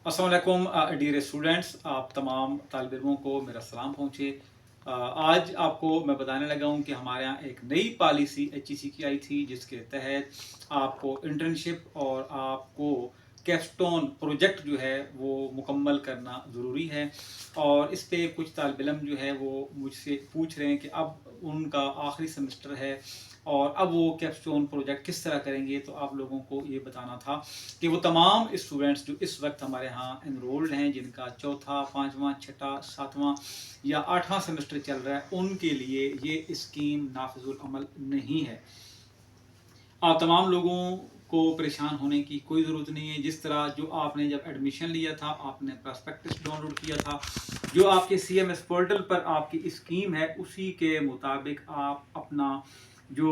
अस्सलाम वालेकुम dear students, आप तमाम तालिब इल्मों को मेरा सलाम पहुँचे। आज आपको मैं बताने लगा हूँ कि हमारे यहाँ एक नई पॉलिसी HEC की आई थी, जिसके तहत आपको इंटर्नशिप और आपको कैपस्टोन प्रोजेक्ट जो है वो मुकम्मल करना ज़रूरी है। और इस पे कुछ तालिब इल्म जो है वो मुझसे पूछ रहे हैं कि अब उनका आखिरी सेमेस्टर है और अब वो कैपस्टोन प्रोजेक्ट किस तरह करेंगे। तो आप लोगों को ये बताना था कि वो तमाम स्टूडेंट्स जो इस वक्त हमारे यहाँ एनरोल्ड हैं, जिनका चौथा, पाँचवा, छठा, सातवां या आठवां सेमेस्टर चल रहा है, उनके लिए ये स्कीम नाफिजुल अमल नहीं है। आप तमाम लोगों को परेशान होने की कोई ज़रूरत नहीं है। जिस तरह जो आपने जब एडमिशन लिया था, आपने प्रॉस्पेक्टस डाउनलोड किया था, जो आपके CMS पोर्टल पर आपकी स्कीम है, उसी के मुताबिक आप अपना जो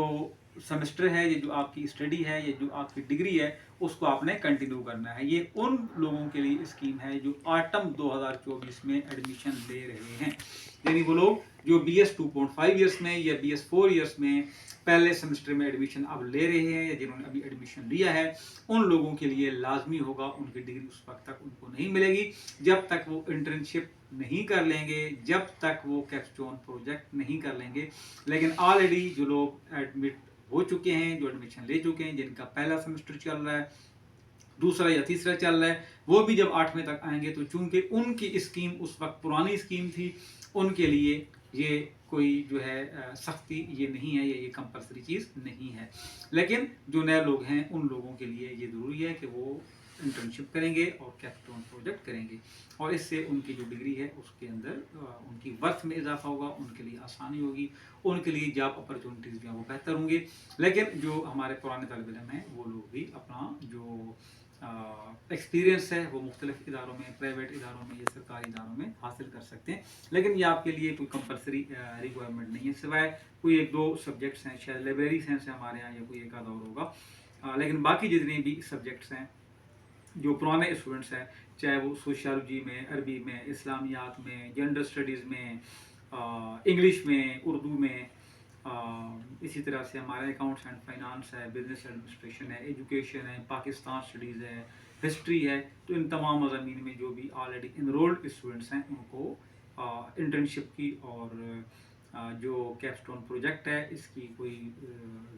सेमेस्टर है, ये जो आपकी स्टडी है, ये जो आपकी डिग्री है, उसको आपने कंटिन्यू करना है। ये उन लोगों के लिए स्कीम है जो ऑटम 2024 में एडमिशन ले रहे हैं, यानी वो लोग जो BS 2.5 ईयर्स में या BS 4 ईयर्स में पहले सेमेस्टर में एडमिशन अब ले रहे हैं या जिन्होंने अभी एडमिशन लिया है, उन लोगों के लिए लाजमी होगा, उनकी डिग्री उस वक्त तक उनको नहीं मिलेगी जब तक वो इंटर्नशिप नहीं कर लेंगे, जब तक वो कैपस्टोन प्रोजेक्ट नहीं कर लेंगे। लेकिन ऑलरेडी जो लोग एडमिट हो चुके हैं, जो एडमिशन ले चुके हैं, जिनका पहला सेमेस्टर चल रहा है, दूसरा या तीसरा चल रहा है, वो भी जब 8वें तक आएंगे तो चूंकि उनकी स्कीम उस वक्त पुरानी स्कीम थी, उनके लिए ये कोई जो है सख्ती ये नहीं है, ये कंपलसरी चीज़ नहीं है। लेकिन जो नए लोग हैं, उन लोगों के लिए ये ज़रूरी है कि वो इंटर्नशिप करेंगे और कैपस्टोन प्रोजेक्ट करेंगे, और इससे उनकी जो डिग्री है उसके अंदर उनकी वर्थ में इजाफा होगा, उनके लिए आसानी होगी, उनके लिए जॉब अपॉर्चुनिटीज़ भी हैं वो बेहतर होंगे। लेकिन जो हमारे पुराने तालिब इल्म हैं, वो लोग भी अपना जो एक्सपीरियंस है वो मुख्तलिफ इदारों में, प्राइवेट इदारों में या सरकारी इदारों में हासिल कर सकते हैं। लेकिन ये आपके लिए कोई कंपलसरी रिक्वायरमेंट नहीं है, सिवाय कोई एक दो सब्जेक्ट्स हैं, शायद लाइब्रेरी साइंस है हमारे यहाँ, या कोई एक आधा और होगा। लेकिन बाकी जितने भी सब्जेक्ट्स हैं, जो पुराने स्टूडेंट्स हैं, चाहे वो सोशियोलॉजी में, अरबी में, इस्लामियात में, जेंडर स्टडीज़ में, इंग्लिश में, उर्दू में, इसी तरह से हमारे अकाउंट्स एंड फाइनेंस है, बिजनेस एडमिनिस्ट्रेशन है, एजुकेशन है, पाकिस्तान स्टडीज़ है, हिस्ट्री है, तो इन तमाम मज़ामीन में जो भी ऑलरेडी इनरोल्ड स्टूडेंट्स हैं, उनको इंटर्नशिप की और जो कैपस्टोन प्रोजेक्ट है, इसकी कोई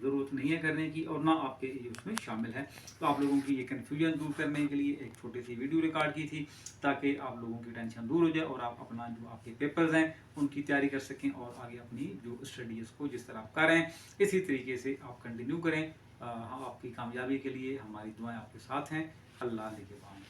ज़रूरत नहीं है करने की, और ना आपके ये उसमें शामिल है। तो आप लोगों की ये कन्फ्यूजन दूर करने के लिए एक छोटी सी वीडियो रिकॉर्ड की थी, ताकि आप लोगों की टेंशन दूर हो जाए और आप अपना जो आपके पेपर्स हैं उनकी तैयारी कर सकें, और आगे अपनी जो स्टडीज़ को जिस तरह आप कर रहे हैं इसी तरीके से आप कंटिन्यू करें। हम आपकी कामयाबी के लिए हमारी दुआएं आपके साथ हैं। अल्लाह निगहबान।